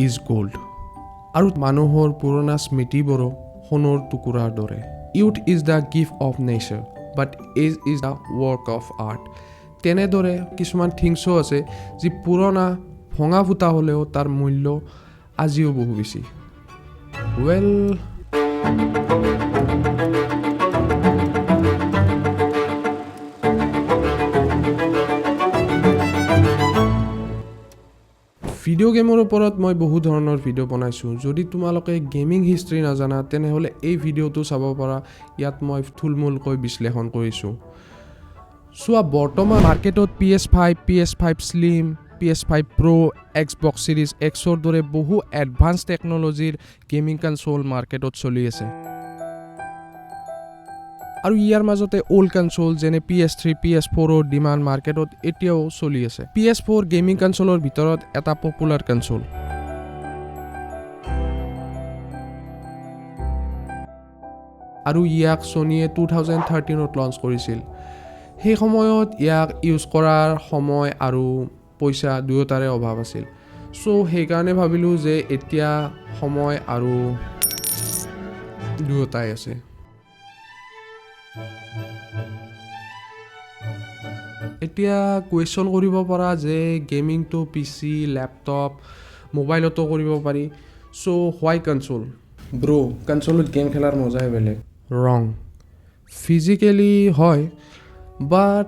is gold আৰু মানুহৰ পুৰণা স্মৃতিবোৰো সোণৰ টুকুৰাৰ দৰে youth is the gift of nature but age is the work of art তেনেদৰে কিছুমান থিংছো আছে যি পুৰণা ভঙা ফুটা হ'লেও তাৰ মূল্য আজিও বহু বেছি ৱেল ভিডিঅ' গেমৰ ওপৰত মই বহু ধৰণৰ ভিডিঅ' বনাইছোঁ যদি তোমালোকে গেমিং হিষ্ট্ৰী নাজানা তেনেহ'লে এই ভিডিঅ'টো চাব পাৰা ইয়াত মই থুলমূলকৈ বিশ্লেষণ কৰিছোঁ চোৱা বৰ্তমান মাৰ্কেটত PS5, PS5 Slim, PS5 Pro, Xbox Series Xৰ দৰে বহু এডভান্স টেকন'লজিৰ গেমিং কনচোল মাৰ্কেটত চলি আছে আৰু ইয়াৰ মাজতে ওল্ড কনসোল যেনে PS3, PS4ৰ ডিমাণ্ড মাৰ্কেটত এতিয়াও চলি আছে PS4 গেমিং কনসোলৰ ভিতৰত এটা পপুলাৰ কনসোল আৰু ইয়াক Sonyয়ে 2013ত লঞ্চ কৰিছিল সেই সময়ত ইয়াক ইউজ কৰাৰ সময় আৰু পইচা দুয়োটাৰে অভাৱ আছিল সো সেইকাৰণে ভাবিলোঁ যে এতিয়া সময় আৰু দুয়োটাই আছে এতিয়া কোৱেশ্চন কৰিব পৰা যে গেমিংটো পিসি ল্যাপটপ মোবাইলতো কৰিব পাৰি সো হোৱাই কনসোল ব্ৰো কনসোলত গেম খেলাৰ মজাই বেলেগ ৰং ফিজিক্যালি হয় বাট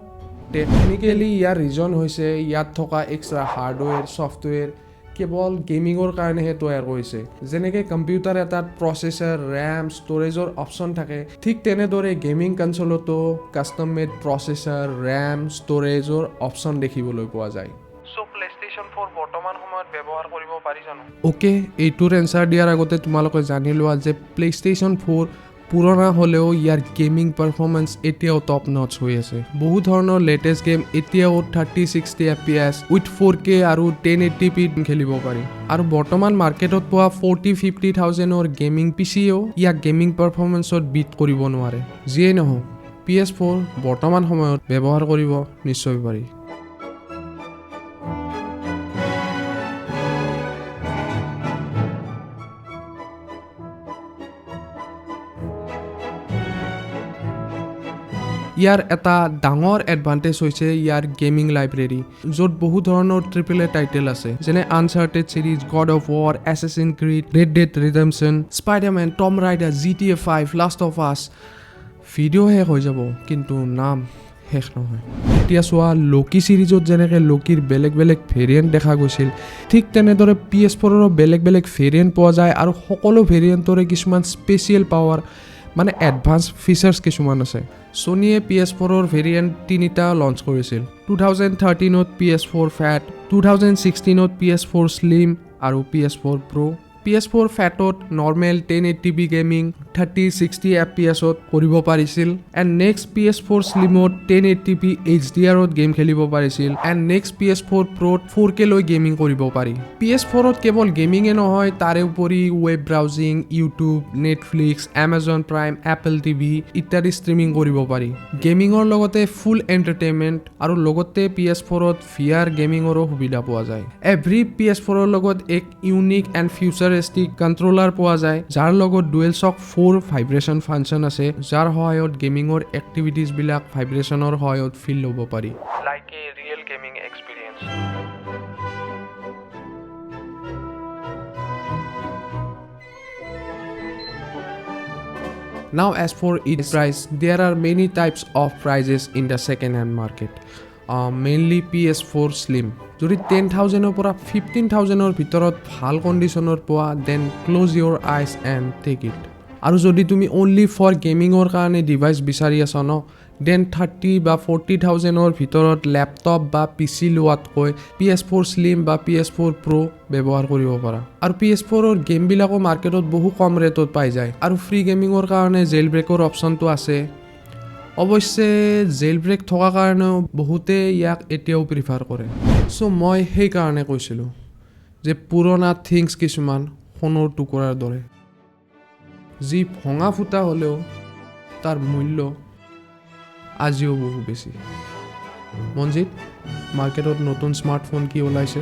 টেকনিক্যালি ইয়াৰ ৰিজন হৈছে ইয়াত থকা এক্সট্ৰা হাৰ্ডৱেৰ সফটৱেৰ কেৱল গেমিঙৰ কাৰণেহে তৈয়াৰ কৰিছে যেনেকে কম্পিউটাৰ এটাত প্ৰচেছৰ ৰেম ষ্টৰেজৰ অপচন থাকে ঠিক তেনেদৰে গেমিং কনসোলতো কাস্টম মেড প্ৰচেছৰ ৰেম ষ্টৰেজৰ অপচন দেখিবলৈ পোৱা যায় সো প্লেষ্টেচন 4 বৰ্তমান সময়ত ব্যৱহাৰ কৰিব পাৰি জানো ওকে এইটোৰ এনসাৰ দিয়াৰ আগতে তোমালোকে জানি লোৱা যে প্লেষ্টেচন 4 পুৰণা হ'লেও ইয়াৰ গেমিং পাৰফৰ্মেন্স এতিয়াও টপ নচ হৈ আছে বহু ধৰণৰ লেটেষ্ট গেম এতিয়াও 30-60 FPS উইথ 4K আৰু 1080p খেলিব পাৰি আৰু বৰ্তমান মাৰ্কেটত পোৱা 40-50,000 ৰ গেমিং পিচিও ইয়াক গেমিং পাৰফৰ্মেন্সত বিট কৰিব নোৱাৰে যিয়ে নহওক PS4 বৰ্তমান সময়ত ব্যৱহাৰ কৰিব নিশ্চয় পাৰি ইয়াৰ এটা ডাঙৰ এডভান্টেজ হৈছে ইয়াৰ গেমিং লাইব্ৰেৰী য'ত বহু ধৰণৰ AAA টাইটেল আছে যেনে Uncharted series God of War Assassin Creed Red Dead Redemption Spiderman Tomb Raider GTA 5 Last of Us video' শেষ হৈ যাব কিন্তু নাম শেষ নহয় এতিয়া চোৱা লোকি সিৰিজত যেনেকৈ লোকিৰ বেলেগ বেলেগ ভেৰিয়েণ্ট দেখা গৈছিল ঠিক তেনেদৰে PS4ৰ বেলেগ বেলেগ ভেৰিয়েণ্ট পোৱা যায় আৰু সকলো ভেৰিয়েণ্টৰে কিছুমান স্পেচিয়েল পাৱাৰ মানে এডভান্স ফিচাৰ্স কিছুমান আছে Sonyয়ে PS4ৰ ভেৰিয়েণ্ট তিনিটা লঞ্চ কৰিছিল 2013ত PS4 Fat 2016ত PS4 Slim আৰু PS4 Pro PS4 Fatত নৰ্মেল 1080p গেমিং 30-60 FPSত কৰিব পাৰিছিল এণ্ড নেক্সট PS4 Slimত 1080p HDRত গেম খেলিব পাৰিছিল এণ্ড নেক্সট PS4 Proত 4K লৈ গেমিং কৰিব পাৰি PS4ত কেৱল গেমিঙে নহয় তাৰে উপৰি web browsing YouTube Netflix Amazon Prime Apple TV ইত্যাদি ষ্ট্ৰিমিং কৰিব পাৰি গেমিঙৰ লগতে ফুল এণ্টাৰটেইনমেণ্ট আৰু লগতে PS4ত VR গেমিঙৰো সুবিধা পোৱা যায় এভৰি PS4ৰ লগত এক ইউনিক এণ্ড ফিউচাৰিষ্টিক কণ্ট্ৰোলাৰ পোৱা যায় যাৰ লগত ডুৱেলশ্বক 4 ভাইব্ৰেচন ফাংচন আছে যাৰ সহায়ত গেমিঙৰ এক্টিভিটিজ বিলাক ভাইব্ৰেচনৰ সহায়ত ফিল ল'ব পাৰি like a real gaming experience Now as for its price there are many types of prices in the second hand market mainly PS4 Slim যদি 10,000 ৰ পৰা 15,000 ৰ ভিতৰত ভাল কণ্ডিচনৰ পোৱা then close your eyes and take it আৰু যদি তুমি অনলি ফৰ গেমিঙৰ কাৰণে ডিভাইচ বিচাৰি আছা ন দেন 30 বা 40,000 ৰ ভিতৰত ল্যাপটপ বা পিসি লোৱাতকৈ PS4 Slim বা PS4 Pro ব্যৱহাৰ কৰিব পাৰা আৰু PS4 ৰ গেম বিলাকো মাৰ্কেটত বহু কম ৰেটত পাই যায় আৰু ফ্ৰী গেমিঙৰ কাৰণে জেল ব্ৰেকৰ অপচনটো আছে অৱশ্যে জেল ব্ৰেক থকা কাৰণেও বহুতে ইয়াক এতিয়াও প্ৰিফাৰ কৰে সো মই সেই কাৰণে কৈছিলোঁ যে পুৰণা থিংছ কিছুমান সোণৰ টুকুৰাৰ দৰে যি ভঙা ফুটা হ'লেও তাৰ মূল্য আজিও বহু বেছি মনজিত মাৰ্কেটত নতুন স্মাৰ্টফোন কি ওলাইছে